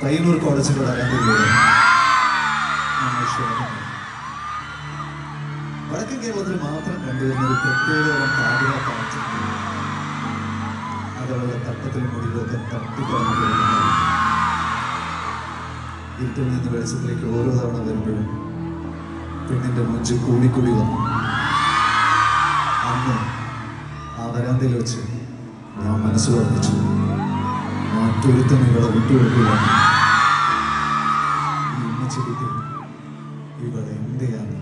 പയ്യന്നൂർ കോളേജിന്റെ വരാന്തയിലൂടെ വടക്കൻ കേരളത്തിൽ മാത്രം കണ്ടുവരുന്ന ഒരു പ്രത്യേകതരം കാതിര കാഴ്ച. അതവളുടെ തട്ടത്തിലും മുടികളൊക്കെ തട്ടിക്കളഞ്ഞു ഇരുട്ടിൽ നിന്ന് വെളിച്ചത്തിലേക്ക് ഓരോ തവണ വരുമ്പോഴും പെണ്ണിന്റെ മുഞ്ച് കൂടിക്കൂടി വന്നു. അന്ന് ആ വരാന്തയിൽ വെച്ച് ഞാൻ മനസ്സ് വർദ്ധിച്ചു, മറ്റൊരുത്തം ഇവളെ വിട്ടുകൊടുക്കുക. ഈ ഉമ്മച്ചെടിക്ക് ഇവളെ എന്റെയാണ്.